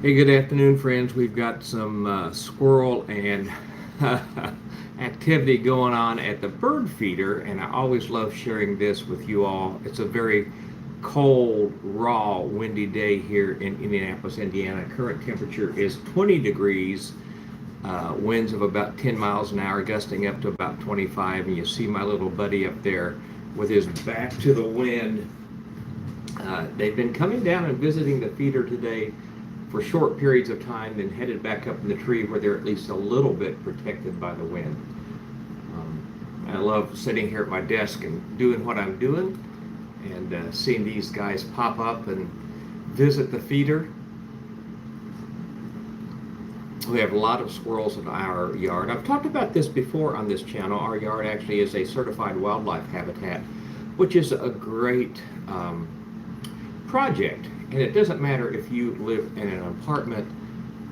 Hey, good afternoon, friends. We've got some squirrel and activity going on at the bird feeder, and I always love sharing this with you all. It's a very cold, raw, windy day here in Indianapolis, Indiana. Current temperature is 20 degrees, winds of about 10 miles an hour, gusting up to about 25, and you see my little buddy up there with his back to the wind. They've been coming down and visiting the feeder today for short periods of time, then headed back up in the tree where they're at least a little bit protected by the wind. I love sitting here at my desk and doing what I'm doing and seeing these guys pop up and visit the feeder. We have a lot of squirrels in our yard. I've talked about this before on this channel. Our yard actually is a certified wildlife habitat, which is a great project. And it doesn't matter if you live in an apartment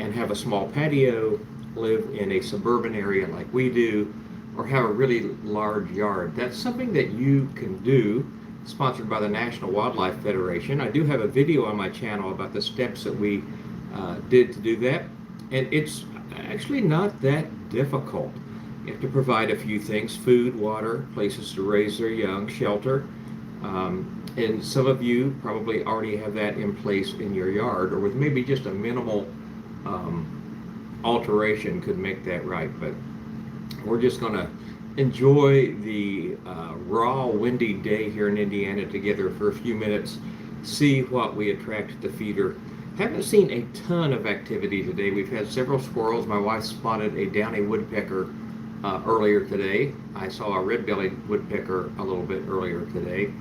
and have a small patio, live in a suburban area like we do, or have a really large yard. That's something that you can do, sponsored by the National Wildlife Federation. I do have a video on my channel about the steps that we did to do that. And it's actually not that difficult. You have to provide a few things: food, water, places to raise their young, shelter. And some of you probably already have that in place in your yard, or with maybe just a minimal alteration could make that right. But we're just going to enjoy the raw, windy day here in Indiana together for a few minutes, see what we attract at the feeder. Haven't seen a ton of activity today. We've had several squirrels. My wife spotted a downy woodpecker earlier today. I saw a red-bellied woodpecker a little bit earlier today.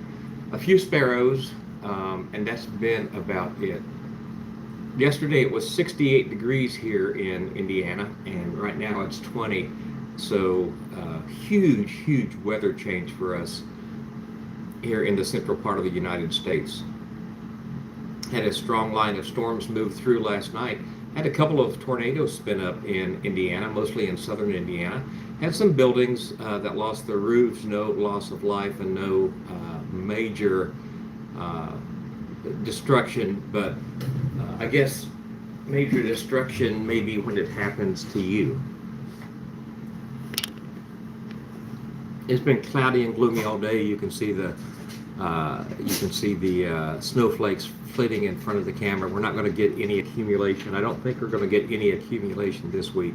A few sparrows, and that's been about it. Yesterday it was 68 degrees here in Indiana, and right now it's 20. So huge weather change for us here in the central part of the United States. Had a strong line of storms move through last night. Had a couple of tornadoes spin up in Indiana, mostly in southern Indiana. Had some buildings that lost their roofs, no loss of life and no major destruction, but I guess major destruction maybe when it happens to you. It's been cloudy and gloomy all day. You can see the snowflakes flitting in front of the camera. We're not going to get any accumulation. I don't think we're going to get any accumulation this week.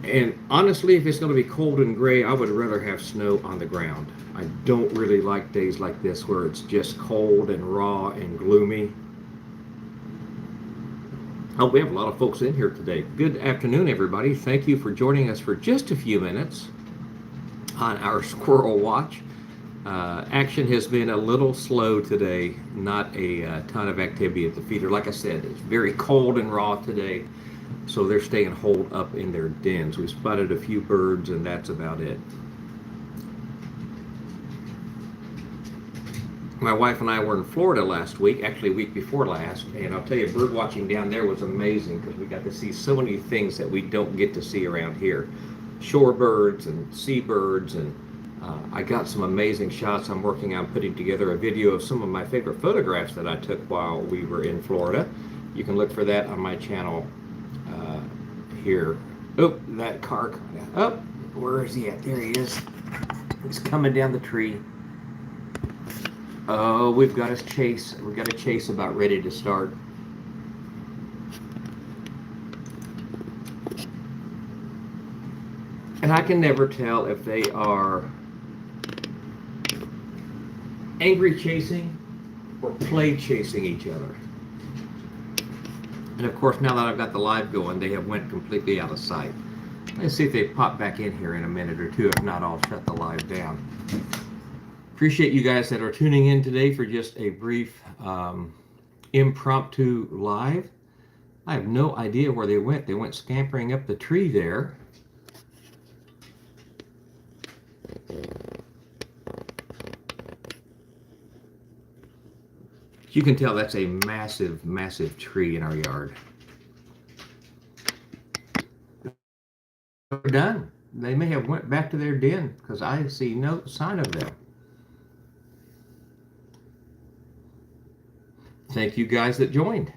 And honestly, if it's going to be cold and gray, I would rather have snow on the ground. I don't really like days like this where it's just cold and raw and gloomy. Oh, we have a lot of folks in here today. Good afternoon, everybody. Thank you for joining us for just a few minutes on our Squirrel Watch. Action has been a little slow today, not a ton of activity at the feeder. Like I said, it's very cold and raw today, so they're staying holed up in their dens. We spotted a few birds, and that's about it. My wife and I were in Florida last week, actually week before last, and I'll tell you, bird watching down there was amazing because we got to see so many things that we don't get to see around here. Shorebirds and seabirds, and I got some amazing shots. I'm working on putting together a video of some of my favorite photographs that I took while we were in Florida. You can look for that on my channel here. Oh, that car. Oh, where is he at? There he is. He's coming down the tree. Oh, we've got a chase. We've got a chase about ready to start. And I can never tell if they are angry chasing or play chasing each other. And of course, now that I've got the live going, they have went completely out of sight. Let's see if they pop back in here in a minute or two. If not, I'll shut the live down. Appreciate you guys that are tuning in today for just a brief impromptu live. I have no idea where they went. They went scampering up the tree there. You can tell that's a massive tree in our yard. They're done. They may have went back to their den because I see no sign of them. Thank you guys that joined.